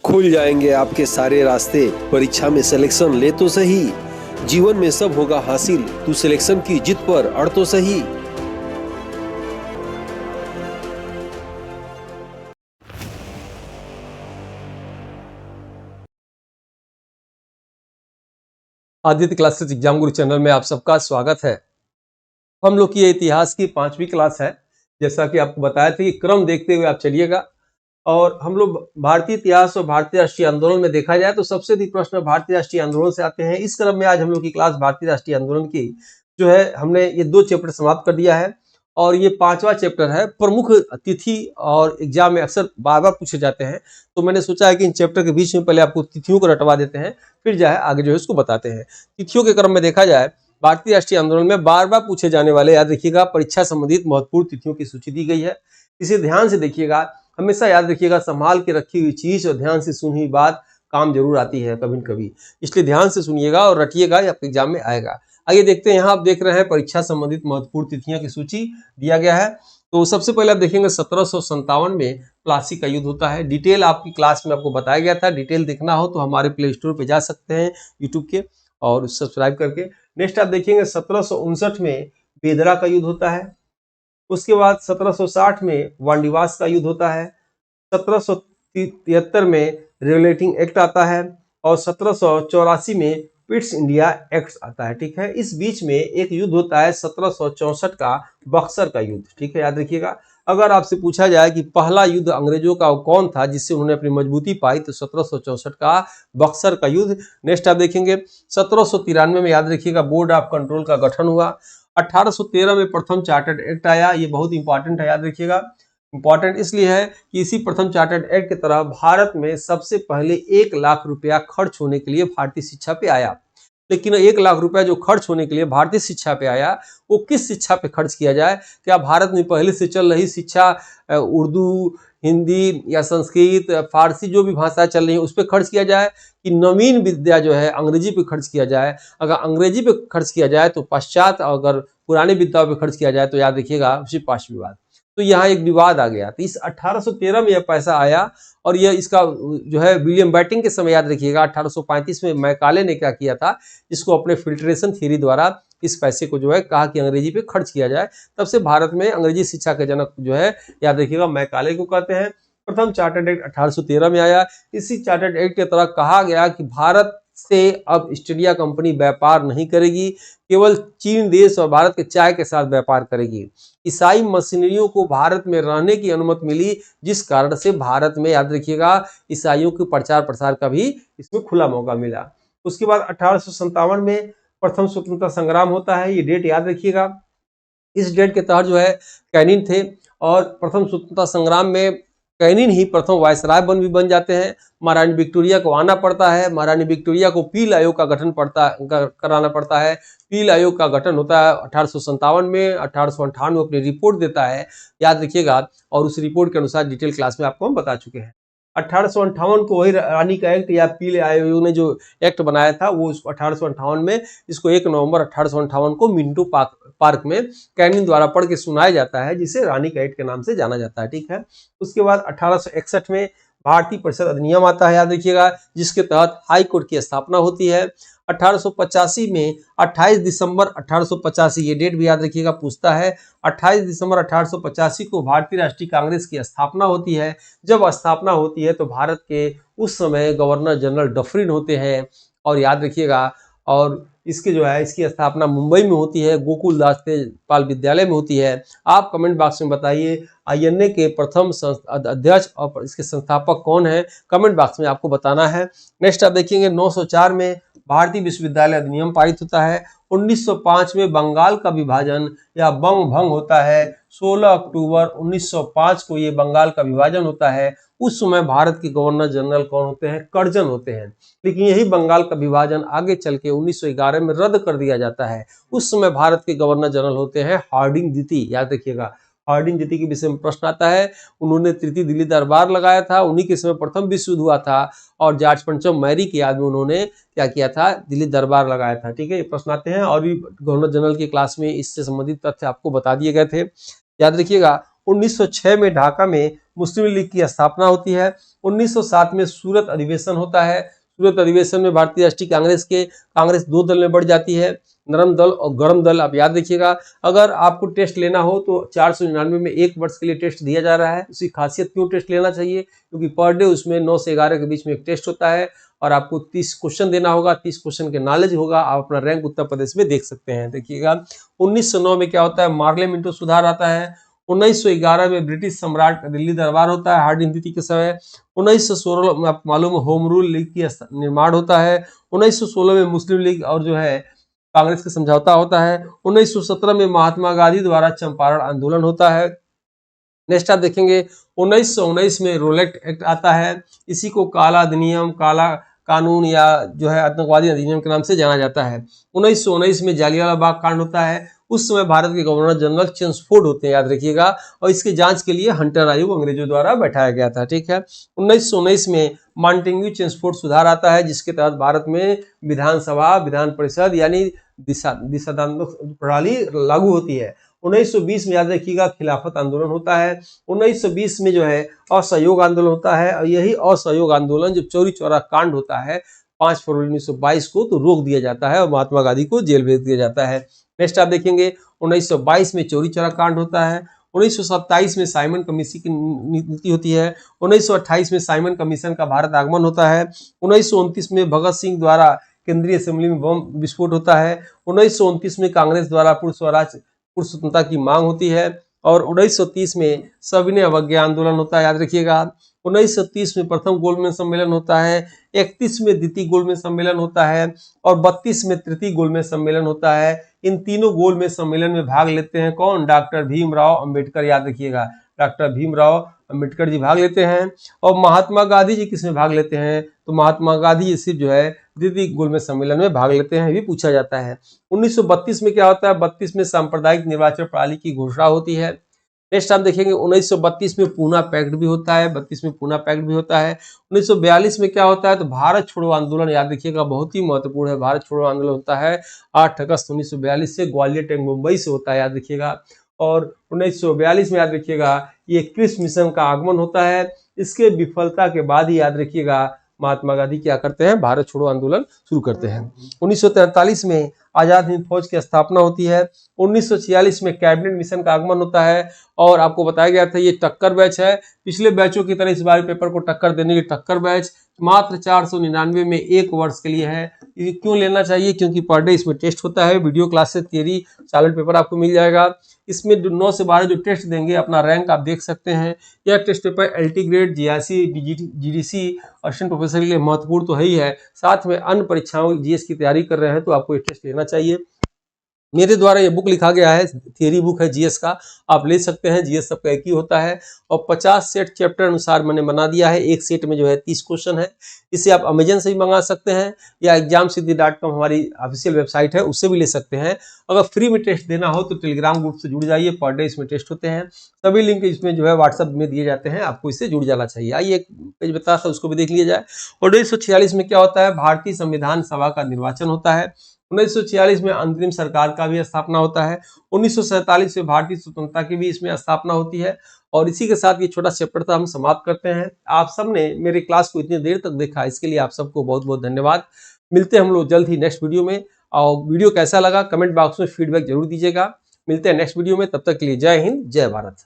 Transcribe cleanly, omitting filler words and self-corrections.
खुल जाएंगे आपके सारे रास्ते, परीक्षा में सिलेक्शन ले तो सही, जीवन में सब होगा हासिल, तू सिलेक्शन की जिद पर अड़ तो सही। आदित्य क्लासेस एग्जाम गुरु चैनल में आप सबका स्वागत है। हम लोग की ये इतिहास की 5वीं क्लास है। जैसा कि आपको बताया था कि क्रम देखते हुए आप चलिएगा। और हम लोग भारतीय इतिहास और भारतीय राष्ट्रीय आंदोलन में देखा जाए तो सबसे अधिक प्रश्न भारतीय राष्ट्रीय आंदोलन से आते हैं। इस क्रम में आज हम लोग की क्लास भारतीय राष्ट्रीय आंदोलन की जो है, हमने ये 2 चैप्टर समाप्त कर दिया है और ये 5वां चैप्टर है। प्रमुख तिथि और एग्जाम में अक्सर बार बार पूछे जाते हैं, तो मैंने सोचा है कि इन चैप्टर के बीच में पहले आपको तिथियों को रटवा देते हैं, फिर जो है आगे जो है उसको बताते हैं। तिथियों के क्रम में देखा जाए, भारतीय राष्ट्रीय आंदोलन में बार बार पूछे जाने वाले, याद रखिएगा, परीक्षा संबंधित महत्वपूर्ण तिथियों की सूची दी गई है। इसे ध्यान से देखिएगा, हमेशा याद रखिएगा, संभाल के रखी हुई चीज और ध्यान से सुनी हुई बात काम जरूर आती है कभी न कभी, इसलिए ध्यान से सुनिएगा और रटिएगा, ये आपके एग्जाम में आएगा। आइए देखते हैं, यहाँ आप देख रहे हैं परीक्षा संबंधित महत्वपूर्ण तिथियों की सूची दिया गया है। तो सबसे पहले आप देखेंगे 1757 में प्लासी का युद्ध होता है। डिटेल आपकी क्लास में आपको बताया गया था, डिटेल देखना हो तो हमारे प्ले स्टोर पे जा सकते हैं यूट्यूब के, और सब्सक्राइब करके। नेक्स्ट आप देखेंगे 1759 में बेदरा का युद्ध होता है। उसके बाद 1760 में वांडीवास का युद्ध होता है। 1773 में रेगुलेटिंग एक्ट आता है और 1784 में पिट्स इंडिया एक्ट आता है। ठीक है, इस बीच में एक युद्ध होता है 1764 का, बक्सर का युद्ध। ठीक है, याद रखिएगा। अगर आपसे पूछा जाए कि पहला युद्ध अंग्रेजों का कौन था जिससे उन्होंने अपनी मजबूती पाई, तो 1764 का बक्सर का युद्ध। नेक्स्ट आप देखेंगे 1793 में, याद रखिएगा, बोर्ड ऑफ कंट्रोल का गठन हुआ। 1813 में प्रथम चार्टर्ड एक्ट आया, ये बहुत इंपॉर्टेंट है, याद रखिएगा। इंपॉर्टेंट इसलिए है कि इसी प्रथम चार्टर्ड एक्ट की तरह भारत में सबसे पहले 1 लाख रुपया खर्च होने के लिए भारतीय शिक्षा पे आया। लेकिन 1 लाख रुपया जो खर्च होने के लिए भारतीय शिक्षा पे आया, वो किस शिक्षा पे खर्च किया जाए? क्या भारत में पहले से चल रही शिक्षा, उर्दू, हिंदी या संस्कृत, फारसी, जो भी भाषा चल रही है उस पर खर्च किया जाए, कि नवीन विद्या जो है अंग्रेजी पे खर्च किया जाए? अगर अंग्रेजी पे खर्च किया जाए तो पश्चात, अगर पुरानी विद्याओं पे खर्च किया जाए तो याद रखिएगा उसी पांचवी विवाद। तो यहाँ एक विवाद आ गया। तो इस 1813 में यह पैसा आया, और यह इसका जो है विलियम बैटिंग के समय, याद रखिएगा, 1835 में मैकाले ने क्या किया था, इसको अपने फिल्ट्रेशन थ्योरी द्वारा इस पैसे को जो है कहा कि अंग्रेजी पे खर्च किया जाए। तब से भारत में अंग्रेजी शिक्षा के जनक जो है, याद रखिएगा, मैकाले को कहते हैं। प्रथम चार्टर्ड एक्ट 1813 में आया। इसी चार्टर्ड एक्ट के तरह कहा गया कि भारत से अब ईस्ट इंडिया कंपनी व्यापार नहीं करेगी, केवल चीन देश और भारत के चाय के साथ व्यापार करेगी। ईसाई मशीनरियों को भारत में रहने की अनुमति मिली, जिस कारण से भारत में, याद रखिएगा, ईसाइयों के प्रचार प्रसार का भी इसमें खुला मौका मिला। उसके बाद 1857 में प्रथम स्वतंत्रता संग्राम होता है, ये डेट याद रखिएगा। इस डेट के तहत जो है कैनिन थे, और प्रथम स्वतंत्रता संग्राम में कैनिन ही प्रथम वायसराय भी बन जाते हैं। महारानी विक्टोरिया को आना पड़ता है, महारानी विक्टोरिया को पील आयोग का गठन कराना पड़ता है। पील आयोग का गठन होता है 1857 में। 1858 में अपनी रिपोर्ट देता है, याद रखिएगा, और उस रिपोर्ट के अनुसार डिटेल क्लास में आपको हम बता चुके हैं। 1858 को वही रानी का एक्ट या पील आयोग ने जो एक्ट बनाया था, वो 1858 में इसको 1 नवंबर 1858 को मिंटो पार्क में कैनिन द्वारा पढ़ के सुनाया जाता है, जिसे रानी का एक्ट के नाम से जाना जाता है। ठीक है, उसके बाद 1861 में भारतीय परिषद अधिनियम आता है, याद रखिएगा, जिसके तहत हाई कोर्ट की स्थापना होती है। 1885 में 28 दिसंबर 1885, ये डेट भी याद रखिएगा, पूछता है। 28 दिसंबर 1885 को भारतीय राष्ट्रीय कांग्रेस की स्थापना होती है। जब स्थापना होती है तो भारत के उस समय गवर्नर जनरल डफरिन होते हैं, और याद रखिएगा, और इसके जो है, इसकी स्थापना मुंबई में होती है, गोकुल दास तेजपाल विद्यालय में होती है। आप कमेंट बॉक्स में बताइए आईएनए के प्रथम अध्यक्ष और इसके संस्थापक कौन है, कमेंट बॉक्स में आपको बताना है। नेक्स्ट आप देखेंगे 904 में भारतीय विश्वविद्यालय अधिनियम पारित होता है। 1905 में बंगाल का विभाजन या बंग भंग होता है। 16 अक्टूबर 1905 को ये बंगाल का विभाजन होता है। उस समय भारत के गवर्नर जनरल कौन होते हैं? कर्जन होते हैं। लेकिन यही बंगाल का विभाजन आगे चल के 1911 में रद्द कर दिया जाता है। उस समय भारत के गवर्नर जनरल होते हैं हार्डिंग द्वितीय, याद रखिएगा। हार्डिंग द्वितीय के विषय में प्रश्न आता है। उन्होंने तृतीय दिल्ली दरबार लगाया था, उन्हीं के समय प्रथम विश्व युद्ध हुआ था, और जॉर्ज पंचम मैरी की याद में उन्होंने क्या किया था? दिल्ली दरबार लगाया था। ठीक है, ये प्रश्न आते हैं, और भी गवर्नर जनरल की क्लास में इससे संबंधित तथ्य आपको बता दिए गए थे, याद रखिएगा। 1906 में ढाका में मुस्लिम लीग की स्थापना होती है। 1907 में सूरत अधिवेशन होता है। सूरत अधिवेशन में भारतीय राष्ट्रीय कांग्रेस दो दल में बढ़ जाती है, नरम दल और गरम दल। आप याद रखिएगा, अगर आपको टेस्ट लेना हो तो 499 में 1 वर्ष के लिए टेस्ट दिया जा रहा है। उसकी खासियत क्यों टेस्ट लेना चाहिए, क्योंकि पर डे उसमें 9 से 11 के बीच में एक टेस्ट होता है और आपको 30 क्वेश्चन देना होगा, 30 क्वेश्चन के नॉलेज होगा। आप अपना रैंक उत्तर प्रदेश में देख सकते हैं। देखिएगा 1909 में क्या होता है, मार्ले मिंटो सुधार आता है। 1911 में ब्रिटिश सम्राट दिल्ली दरबार होता है हार्डिंग नीति के समय। 1916 में आपको मालूम है होम रूल लीग की निर्माण होता है। 1916 में मुस्लिम लीग और जो है कांग्रेस का समझौता होता है। 1917 में महात्मा गांधी द्वारा चंपारण आंदोलन होता है। नेक्स्ट आप देखेंगे 1919 में रोलेट एक्ट आता है। इसी को काला अधिनियम, काला कानून या जो है आतंकवादी अधिनियम के नाम से जाना जाता है। 1919 में जालियांवाला बाग कांड होता है। उस समय भारत के गवर्नर जनरल चेम्सफोर्ड होते हैं, याद रखिएगा, और इसकी जांच के लिए हंटर आयोग अंग्रेजों द्वारा बैठाया गया था। ठीक है। 1919 में मॉन्टेग्यू चेम्सफोर्ड सुधार आता है, जिसके तहत भारत में विधानसभा, विधान परिषद यानी दिशात्मक प्रणाली लागू होती है। 1920 में याद रखिएगा खिलाफत आंदोलन होता है। 1920 में जो है असहयोग आंदोलन होता है, और यही असहयोग आंदोलन जब चौरी चौरा कांड होता है 5 फरवरी 1922 को, तो रोक दिया जाता है और महात्मा गांधी को जेल भेज दिया जाता है। नेक्स्ट आप देखेंगे 1922 में चौरी चौरा कांड होता है। 1927 में साइमन कमीशन की नीति होती है। 1928 में साइमन कमीशन का भारत आगमन होता है। 1929 में भगत सिंह द्वारा केंद्रीय असेंबली में बम विस्फोट होता है। 1929 में कांग्रेस द्वारा पूर्ण स्वतंत्रता की मांग होती है। और 1930 में सविनय अवज्ञा आंदोलन होता है, याद रखिएगा। 1930 में प्रथम गोलमेज सम्मेलन होता है। 31 में द्वितीय गोलमेज सम्मेलन होता है और 32 में तृतीय गोलमेज सम्मेलन होता है। इन तीनों गोलमेज सम्मेलन में भाग लेते हैं कौन, डॉक्टर भीमराव अंबेडकर, याद रखिएगा, डॉक्टर भीमराव अंबेडकर जी भाग लेते हैं। और महात्मा गांधी जी किसमें भाग लेते हैं, तो महात्मा गांधी जी सिर्फ जो है द्वितीय गोलमेज सम्मेलन में भाग लेते हैं, भी पूछा जाता है। 1932 में क्या होता है, 32 में सांप्रदायिक निर्वाचन प्रणाली की घोषणा होती है। नेक्स्ट हम देखेंगे 1932 में पूना पैक्ट भी होता है। 32 में पूना पैक्ट भी होता है। 1942 में क्या होता है, तो भारत छोड़ो आंदोलन, याद रखिएगा, बहुत ही महत्वपूर्ण है। भारत छोड़ो आंदोलन होता है 8 अगस्त 1942 से, ग्वालियर टैंक मुंबई से होता है, याद रखिएगा। और 1942 में याद रखिएगा ये क्रिप्स मिशन का आगमन होता है। इसके विफलता के बाद ही याद रखिएगा महात्मा गांधी क्या करते हैं, भारत छोड़ो आंदोलन शुरू करते हैं। 1943 में आजाद हिंद फौज की स्थापना होती है। 1946 में कैबिनेट मिशन का आगमन होता है। और आपको बताया गया था ये टक्कर बैच है, पिछले बैचों की तरह इस बार पेपर को टक्कर देने की टक्कर बैच मात्र 499 में 1 वर्ष के लिए है। ये क्यों लेना चाहिए, क्योंकि पर डे इसमें टेस्ट होता है, video classes, theory, solid paper आपको मिल जाएगा। इसमें 9 से 12 जो टेस्ट देंगे, अपना रैंक आप देख सकते हैं। यह test paper LT grade, GRC, GDC, assistant professor के लिए महत्वपूर्ण तो है ही है, साथ में अन्य परीक्षाओं जीएस की तैयारी कर रहे हैं तो आपको ये टेस्ट लेना चाहिए। मेरे द्वारा ये बुक लिखा गया है, थियरी बुक है जीएस का, आप ले सकते हैं। जीएस सबका एक ही होता है और 50 सेट चैप्टर अनुसार मैंने बना दिया है। एक सेट में जो है 30 क्वेश्चन है। इसे आप अमेजन से भी मंगा सकते हैं या examsiddhi.com हमारी ऑफिशियल वेबसाइट है, उससे भी ले सकते हैं। अगर फ्री में टेस्ट देना हो तो टेलीग्राम ग्रुप से जुड़ जाइए, पर डे इसमें टेस्ट होते हैं। सभी लिंक इसमें जो है व्हाट्सएप में दिए जाते हैं, आपको इससे जुड़ जाना चाहिए। आइए एक पेज बता था, उसको भी देख लिया जाए। और 1946 में क्या होता है, भारतीय संविधान सभा का निर्वाचन होता है। 1946 में अंतरिम सरकार का भी स्थापना होता है। 1947 में भारतीय स्वतंत्रता की भी इसमें स्थापना होती है। और इसी के साथ ये छोटा चैप्टर था हम समाप्त करते हैं। आप सबने मेरे क्लास को इतनी देर तक देखा, इसके लिए आप सबको बहुत बहुत धन्यवाद। मिलते हैं हम लोग जल्द ही नेक्स्ट वीडियो में। और वीडियो कैसा लगा कमेंट बॉक्स में फीडबैक जरूर दीजिएगा। मिलते हैं नेक्स्ट वीडियो में, तब तक के लिए जय हिंद, जय भारत।